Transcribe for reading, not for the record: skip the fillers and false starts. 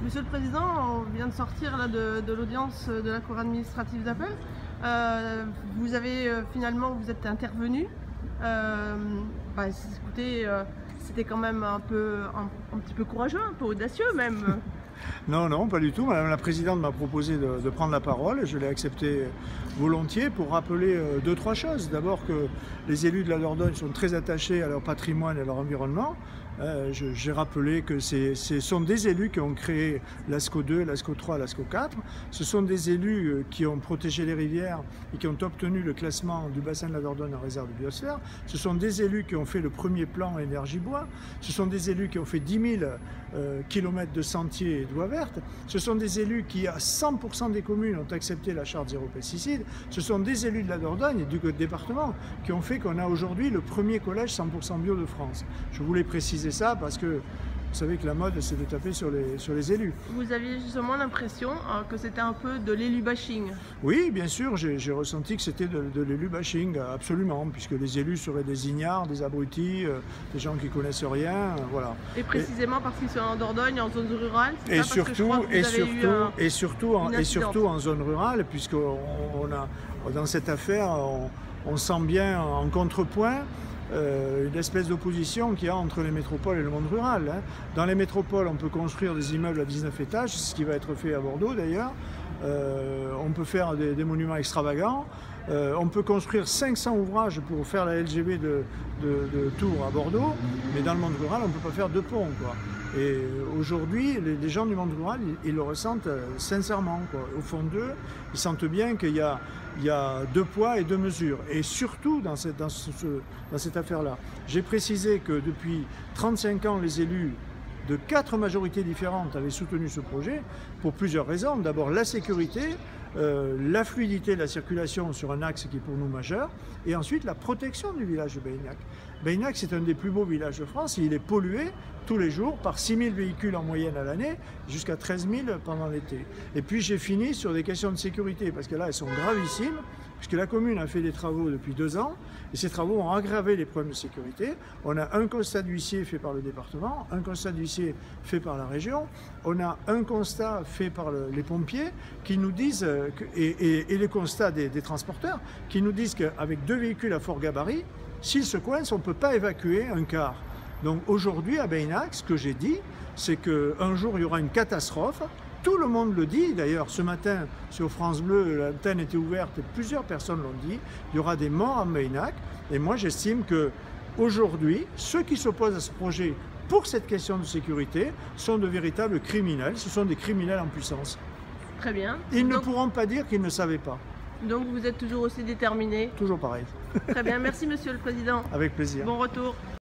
Monsieur le Président, on vient de sortir là, de l'audience de la Cour administrative d'appel. Vous avez finalement, vous êtes intervenu. Écoutez, c'était quand même un petit peu courageux, un peu audacieux même. Non, non, pas du tout. Madame la Présidente m'a proposé de prendre la parole et je l'ai accepté volontiers pour rappeler deux, trois choses. D'abord que les élus de la Dordogne sont très attachés à leur patrimoine et à leur environnement. J'ai rappelé que ce sont des élus qui ont créé l'ASCO 2, l'ASCO 3, l'ASCO 4. Ce sont des élus qui ont protégé les rivières et qui ont obtenu le classement du bassin de la Dordogne en réserve de biosphère. Ce sont des élus qui ont fait le premier plan énergie-bois. Ce sont des élus qui ont fait 10 000 kilomètres de sentiers et de voies vertes. Ce sont des élus qui, à 100% des communes, ont accepté la charte zéro pesticide. Ce sont des élus de la Dordogne et du département qui ont fait qu'on a aujourd'hui le premier collège 100% bio de France. Je voulais préciser ça parce que vous savez que la mode, c'est de taper sur les élus. Vous aviez justement l'impression que c'était un peu de l'élu bashing. Oui, bien sûr, j'ai ressenti que c'était de l'élu bashing, absolument, puisque les élus seraient des ignares, des abrutis, des gens qui connaissent rien, voilà. Et précisément parce qu'ils sont en Dordogne, en zone rurale. Et surtout en zone rurale, puisque dans cette affaire, on sent bien en contrepoint une espèce d'opposition qu'il y a entre les métropoles et le monde rural. Dans les métropoles, on peut construire des immeubles à 19 étages, c'est ce qui va être fait à Bordeaux d'ailleurs. On peut faire des monuments extravagants. On peut construire 500 ouvrages pour faire la LGV de Tours à Bordeaux, mais dans le monde rural, on ne peut pas faire deux ponts, quoi. Et aujourd'hui, les gens du monde rural, ils le ressentent sincèrement, quoi. Au fond d'eux, ils sentent bien qu'il y a deux poids et deux mesures. Et surtout dans cette affaire-là, j'ai précisé que depuis 35 ans, les élus de 4 majorités différentes avaient soutenu ce projet pour plusieurs raisons. D'abord, la sécurité, la fluidité de la circulation sur un axe qui est pour nous majeur, et ensuite la protection du village de Baignac. Baignac, c'est un des plus beaux villages de France et il est pollué tous les jours par 6 000 véhicules en moyenne à l'année, jusqu'à 13 000 pendant l'été. Et puis j'ai fini sur des questions de sécurité, parce que là, elles sont gravissimes, puisque la commune a fait des travaux depuis 2 ans, et ces travaux ont aggravé les problèmes de sécurité. On a un constat d'huissier fait par le département, un constat d'huissier fait par la région, on a un constat fait par les pompiers, qui nous disent, et les constats des transporteurs, qui nous disent qu'avec 2 véhicules à fort gabarit, s'ils se coincent, on ne peut pas évacuer un car. Donc aujourd'hui, à Baignac, ce que j'ai dit, c'est qu'un jour, il y aura une catastrophe. Tout le monde le dit, d'ailleurs, ce matin, sur France Bleu, l'antenne était ouverte et plusieurs personnes l'ont dit, il y aura des morts à Baignac. Et moi, j'estime qu'aujourd'hui, ceux qui s'opposent à ce projet pour cette question de sécurité sont de véritables criminels. Ce sont des criminels en puissance. Très bien. Ils ne pourront pas dire qu'ils ne savaient pas. Donc vous êtes toujours aussi déterminé? Toujours pareil. Très bien, merci Monsieur le Président. Avec plaisir. Bon retour.